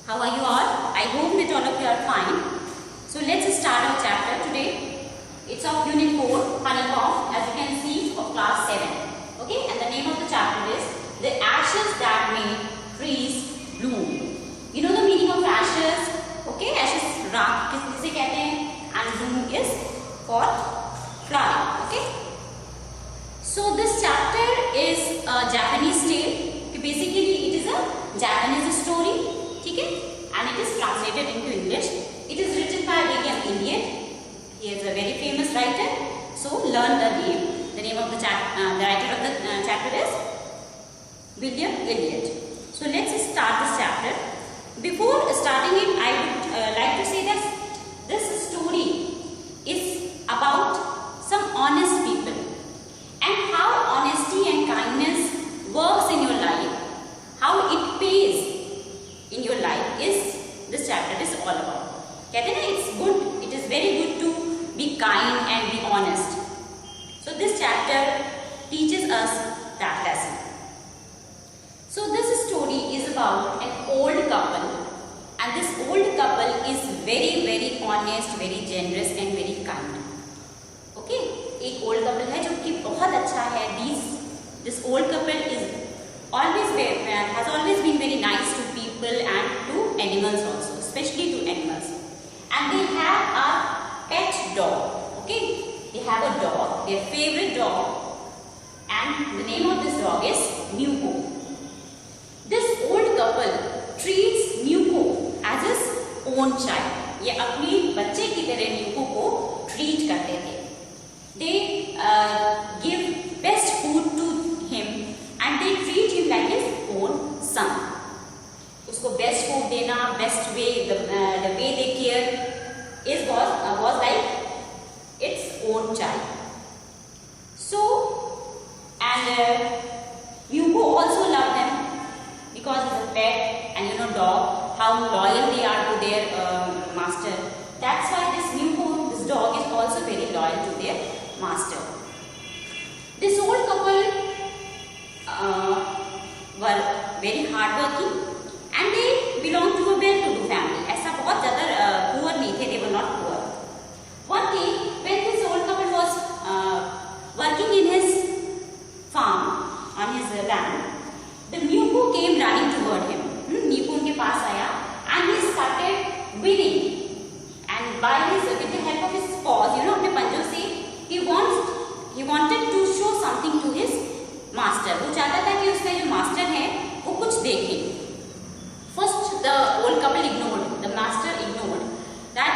How are you all? I hope that all of you are fine. So let's start our chapter today. It's of Unit 4, Honeycomb, as you can see, of Class 7. Okay, and the name of the chapter is The Ashes That Made Trees Bloom. You know the meaning of ashes? Okay, ashes राख किसे कहते हैं? And bloom is for flower. Okay. So this chapter is a Japanese tale. Basically, it is a Japanese story. ठीक है? And it is translated into English. It is written by William Elliot. He is a very famous writer. So learn the name. The name of the writer of the chapter is William Elliot. So let's start this chapter. Before starting it, I would like to say that this story is about some honest people and how honesty and kindness works in your life, how it pays in your life is this chapter is all about. कहते हैं ना, it's good, it is very good to be kind and be honest. So this chapter teaches us that lesson. So this story is about an old couple, and this old couple is very honest, very generous and very kind. Okay, एक old couple है जो कि बहुत अच्छा है. This old couple is has always been very nice to people and to animals also, especially to animals. And they have a pet dog. Okay, they have a dog, their favorite dog, and the name of this dog is Muko. This old couple treats Muko as his own child. ये अपनी बच्चे की तरह Muko को treat करते थे. They give best food to him and they treat him like his own son. उसको best food देना, best way, the way they care was like its own child. So, and Muko also loved them because it's a pet, and you know dog, how loyal they are to their master. That's why this dog is also very loyal to their master. This old couple were very hardworking and they belonged to a well-to-do family. ऐसा बहुत ज़्यादा poor नहीं थे, they were not poor. One day when this old couple was working in his farm on his land, the Muko came running toward him. Muko उनके पास आया and he started whinnying. And with the help of his paws, you know, अपने पंजों से he wanted to show something to his master. वो चाहता था कि उसका जो master है वो कुछ देखे. First, the old couple ignored. The master ignored that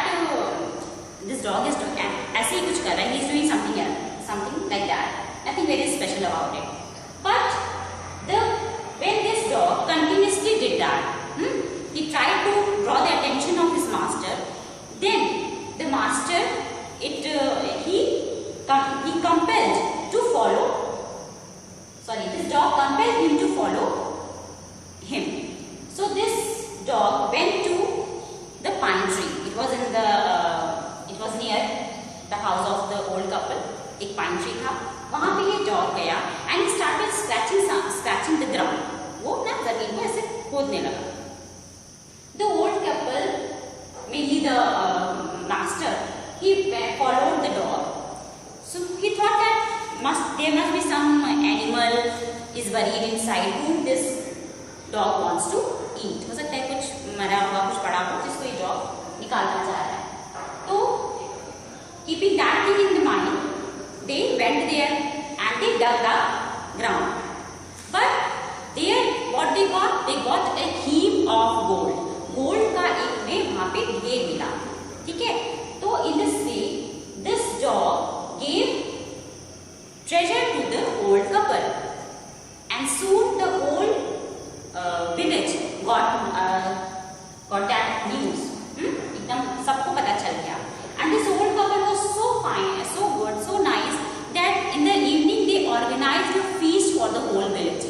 this dog is doing ऐसे ही कुछ कर रहा है. He is doing something else, something like that. Nothing very special about it. But when this dog continuously did that, he tried to draw the attention of his master. Then the master, he compelled to follow. Sorry, this dog compelled him to follow him. So this dog went to the pine tree. It was near the house of the old couple. एक pine tree था. वहाँ पे ये dog गया and he started scratching the ground. वो ना जमीन को ऐसे खोदने लगा. The old couple, mainly the master, he followed the dog. So he thought that there must be some animal is buried inside whom this dog wants to eat. हो सकता है कुछ मरा हुआ, कुछ पड़ा हुआ जिसको ये dog निकालना चाह रहा है. तो keeping that thing in the mind, they went there and they dug the ground. But there, what they got? They got a heap of gold. Gold का एक में वहां पे ढेर मिला. ठीक है, तो in this way this dog gave treasure to the old couple, and soon the whole village got that news. एकदम सबको पता चल गया. And this old couple was so fine, so good, so nice that in the evening they organized a feast for the whole village.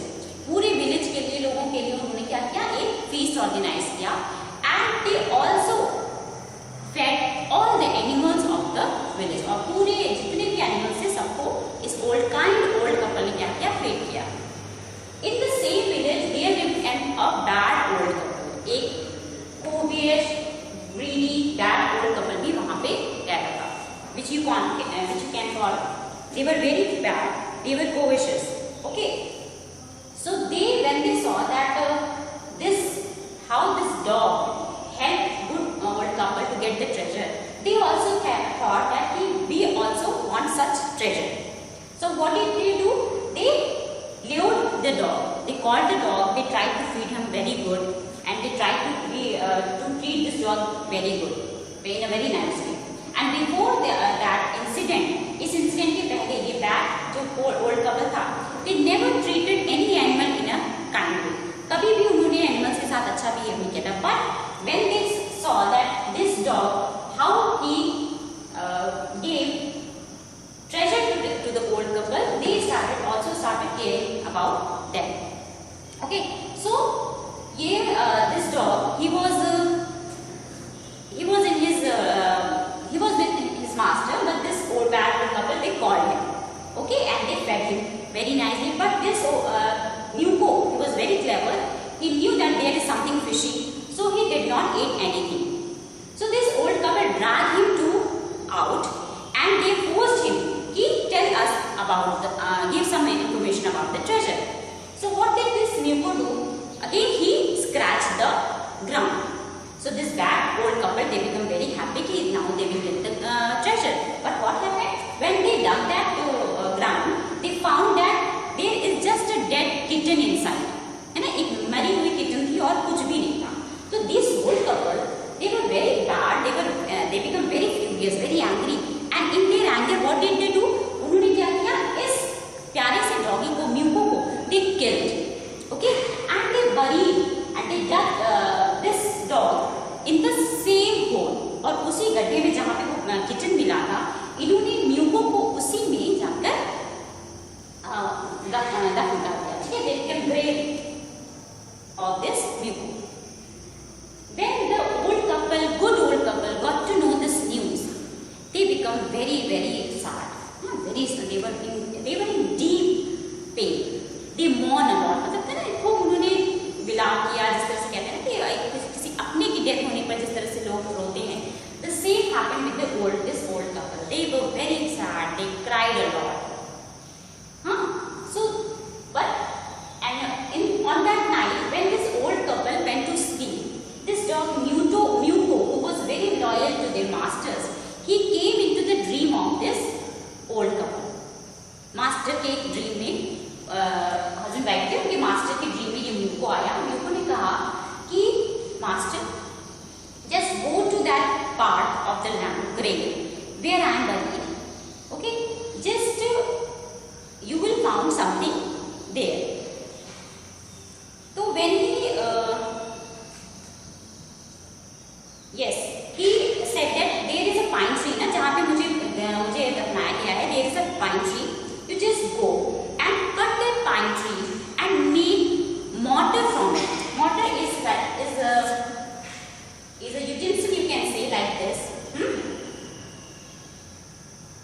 पूरे village के लिए, लोगों के लिए उन्होंने क्या किया? एक फीस्ट ऑर्गेनाइज किया. And they also fed all the animals of the village. और पूरे जितने भी एनिमल्स थे सबको इस ओल्ड कपल ने क्या किया? फीड किया. In the same village there lived an a bad old couple. एक you can call, they were very bad. They were covetous. Okay. So when they saw that how this dog helped good old couple to get the treasure, they also thought that we also want such treasure. So what did they do? They lured the dog. They called the dog. They tried to feed him very good, and they tried to treat this dog very good, in a very nice way. And before that incident, इस incident के पहले ये bad जो old couple था, they never treated any animal in a kind way. कभी भी उन्होंने animals के साथ अच्छा behave नहीं किया था. But when they saw that this dog, how he gave treasure to the old couple, they started caring about them. Okay, so this dog, he was with his master, but this bad old couple, they called him. Okay, and they fed him very nicely. But this Nuko, he was very clever. He knew that there is something fishy, so he did not eat anything. So this old couple dragged him out, and they forced him. He tell us about give some information about the treasure. So what did this Nuko do? Again, he scratched the ground. So this bad old couple, they become very happy. Now they will get the treasure. But what happened? When they dug that ground, they found that there is just a dead kitten inside. है ना, एक मरी हुई kitten थी और कुछ भी नहीं था. So this old couple, they were very bad. They become very furious, very angry. And in their anger, what did they do? उन्होंने क्या किया? इस प्यारे से डॉगी को, म्यूको को, they killed. Okay, and they buried and they dug this dog in the same hole. और उसी गड्ढे में जहाँ पे वो किचन मिला था, इन्होंने म्यूको को उसी में जाकर दफन कर दिया. ठीक है, they became grave of this muco. When the good old couple got to know this news, they become very, very sad. They were in deep pain. They mourn a lot. मतलब था ना, खूब उन्होंने विलाप किया, जिस तरह से कहते हैं ना कि किसी अपने की डेथ होने पर जिस तरह से लोग रोते हैं. The same happened with this old couple. They were very sad. They cried a lot. On that night, when this old couple went to sleep, this dog Muko, who was very loyal to their masters, he came into the dream of this old couple. Master के dream में husband wife थे, उनके master के dream में ये muco आया. Muco ने कहा कि master, just go to that part of the land grave where I am buried. Okay, just you will found something there. So when he said that there is a pine tree ना, जहाँ पे मुझे दफनाया गया है, there is a pine tree. You just go and cut that pine tree and make mortar from it. Mortar is a utensil, you can say, like this.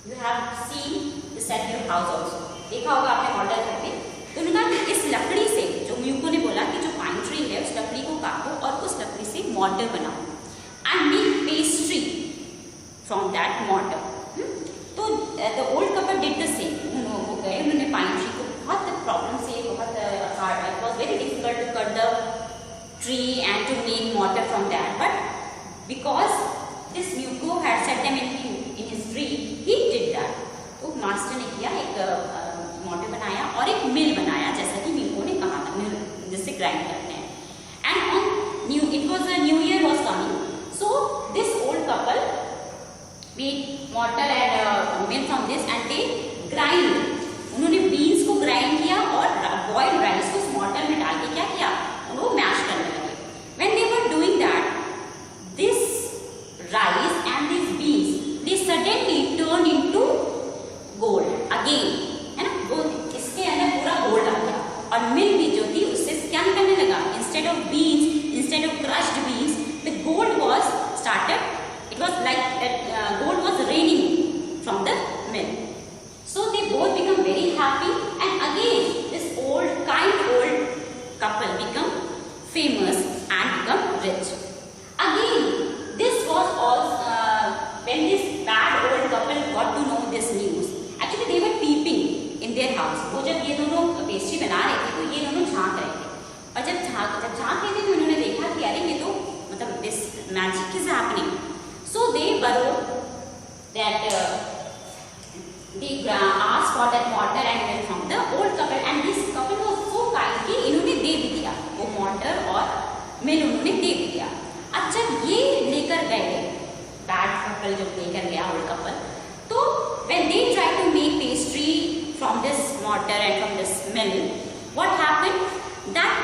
You have seen this at your house also. देखा होगा आपने mortar घर पे. तो उन्होंने कहा कि इस लकड़ी से, जो म्यूको ने बोला कि जो पाइन ट्री है उस लकड़ी को काटो और उस लकड़ी से mortar बनाओ and make pastry from that mortar. तो the old couple did the same. उन्होंने पाइन ट्री को बहुत प्रॉब्लम से, बहुत hard, it was very difficult to cut the tree and to make mortar from that. But because this Muko had set them in his dream, he did that. तो master ने किया, एक mortar बनाया और एक मिल बनाया, जैसा कि Muko ने कहा था, मिल जिससे ग्राइंड करते हैं. And it was a new year was coming. So this old couple made mortar and mill from this and they grind. उन्होंने बीन्स को ग्राइंड किया और बॉइल्ड राइस को mortar में डाल के क्या किया, उनको मैश करने लगे. When they were doing that, this rice and these beans, they suddenly turned into gold again. है ना, वो इसके अंदर पूरा गोल्ड आ गया. और मिल भी जो थी उससे क्या निकलने लगा, instead of beans, instead of crushed beans, the gold was started. It was like gold was raining from the mill. So they both become very happy, and again this kind old couple become famous and become rich. Again, this was all when this bad old couple got magic is happening. So they borrowed that, they asked for that mortar and milk from the old couple, and this couple was so kind कि इन्होंने दे भी दिया, वो mortar और मिल उन्होंने दे भी दिया. अब जब ये लेकर गए, बैड कपल जब लेकर गया ओल्ड कपल, तो when they tried to make pastry from this mortar and from this mill, what happened? That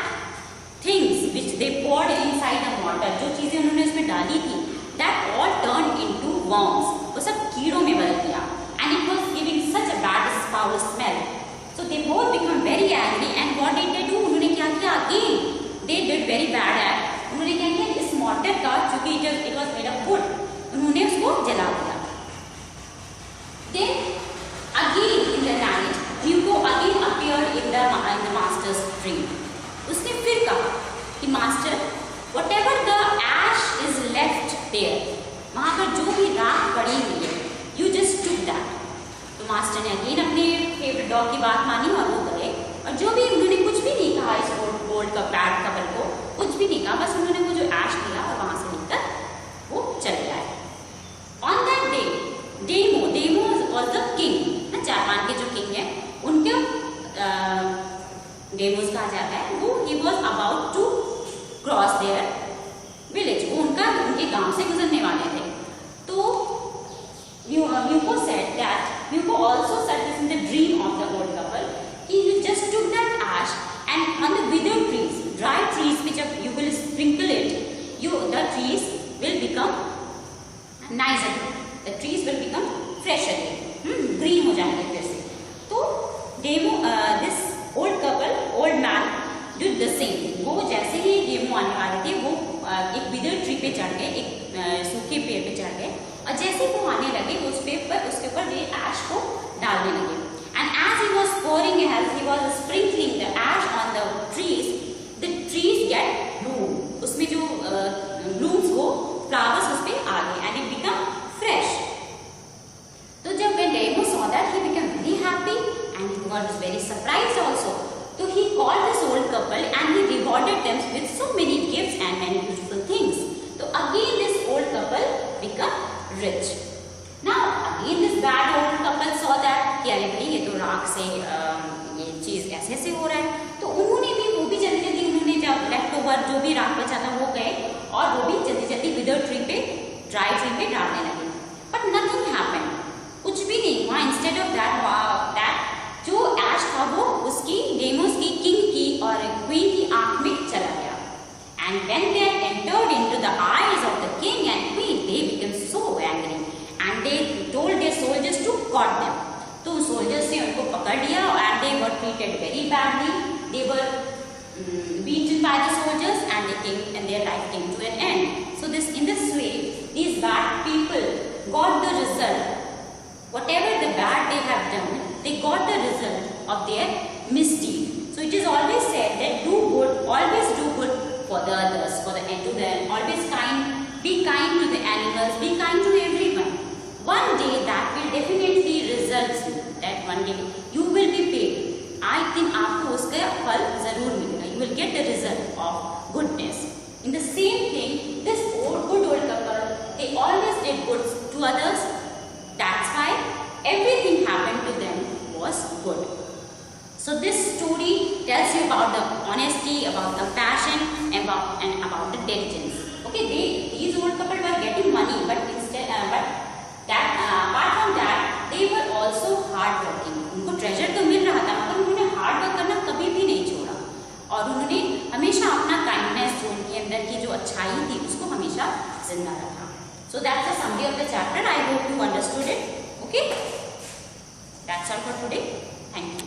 things which they poured inside the mortar, जो चीजें उन्होंने उसमें डाली थी, that all turned into worms. वो सब कीड़ों में बदल गया, and it was giving such a bad foul smell. So they both become very angry, and what did they do? उन्होंने क्या किया? Again they did very bad act. उन्होंने क्या किया? इस mortar का, चूंकि it was made of wood, उन्होंने उसको जला दिया. Then again in the night, Hugo again appeared in the master's dream. उसने फिर कहा कि master, whatever the ash is left there, वहाँ पर जो भी राख पड़ी हुई है, you just took that. तो मास्टर ने अगेन अपने फेवरेट डॉग की बात मानी और वो गए, और जो भी उन्होंने कुछ भी नहीं कहा इस ओल्ड का बैड कपल को, कुछ भी नहीं कहा, बस उन्होंने वो जो ऐश लिया और वहाँ से निकल वो चले आए. On that day, Demo was the king. ना जापान के जो किंग है, उनके डेमोस कहा जाता है, वो he was about to cross their village. वो उनके गांव से गुजरने वाले थे. तो Hugo said that, Hugo also said this in the dream of the old couple, कि you just took that ash and on the withered trees, dry trees which you will sprinkle it, the trees will become nice again. The trees will become fresh again. Green हो जाएंगे फिर से. तो this old couple, old man did the same. वो जैसे ही demo आने वाले थे, वो एक withered tree पे चढ़ गए, एक सूखे पेड़ पे चढ़ गए, और जैसे वो आने लगे उसके ऊपर ये ash को डालने लगे. And as he was pouring, as he was sprinkling the ash on the trees get bloom. उसमें जो blooms वो flowers उस पे आ गए, and it become fresh. तो जब when Demo saw that, he became very happy and he was very surprised also. So he called this old couple and he rewarded them with so many gifts and many beautiful things. So again this old couple become rich. Now again this bad old couple saw that कि अरे भाई ये तो राख से ये चीज ऐसे हो रहा है, तो उन्होंने भी वो भी जल्दी उन्होंने जब लेफ्ट ओवर जो भी राख बचा था वो गए और वो भी जल्दी विदर ट्री पे ड्राई ट्री पे डालने लगे. बट नथिंग हैपेंड, कुछ भी नहीं हुआ. इंस्टेड ऑफ दैट जो ऐश था वो उसकी डेमोस की किंग की और क्वीन की आंख में चला गया. And when they entered into the eyes of the king and queen, they become so angry and they told their soldiers to caught them. तो सोल्जर्स ने उनको पकड़ लिया and they were treated very badly. They were beaten by the soldiers and their life came to an end. So in this way, these bad people got the result. Whatever the bad they have done, they got the result of their misdeed. So it is always said that always do good for the others, always be kind to the animals, be kind to everyone. One day that will definitely result in that one day you will be paid. I think आपको उसका फल जरूर मिलेगा. You will get the result of goodness. In the same thing, this good old couple, they always did good to others. That's why everything happened to them was good. So this story tells you about the honesty, about the passion, and about the diligence. Okay, these old couple were getting money, but apart from that, they were also hard working. उनको treasure तो मिल रहा था, मगर उन्होंने hard work करना कभी भी नहीं छोड़ा, और उन्होंने हमेशा अपना kindness, जो उनके अंदर की जो अच्छाई थी, उसको हमेशा जिंदा रखा. So that's the summary of the chapter. I hope you understood it. Okay, that's all for today. Thank you.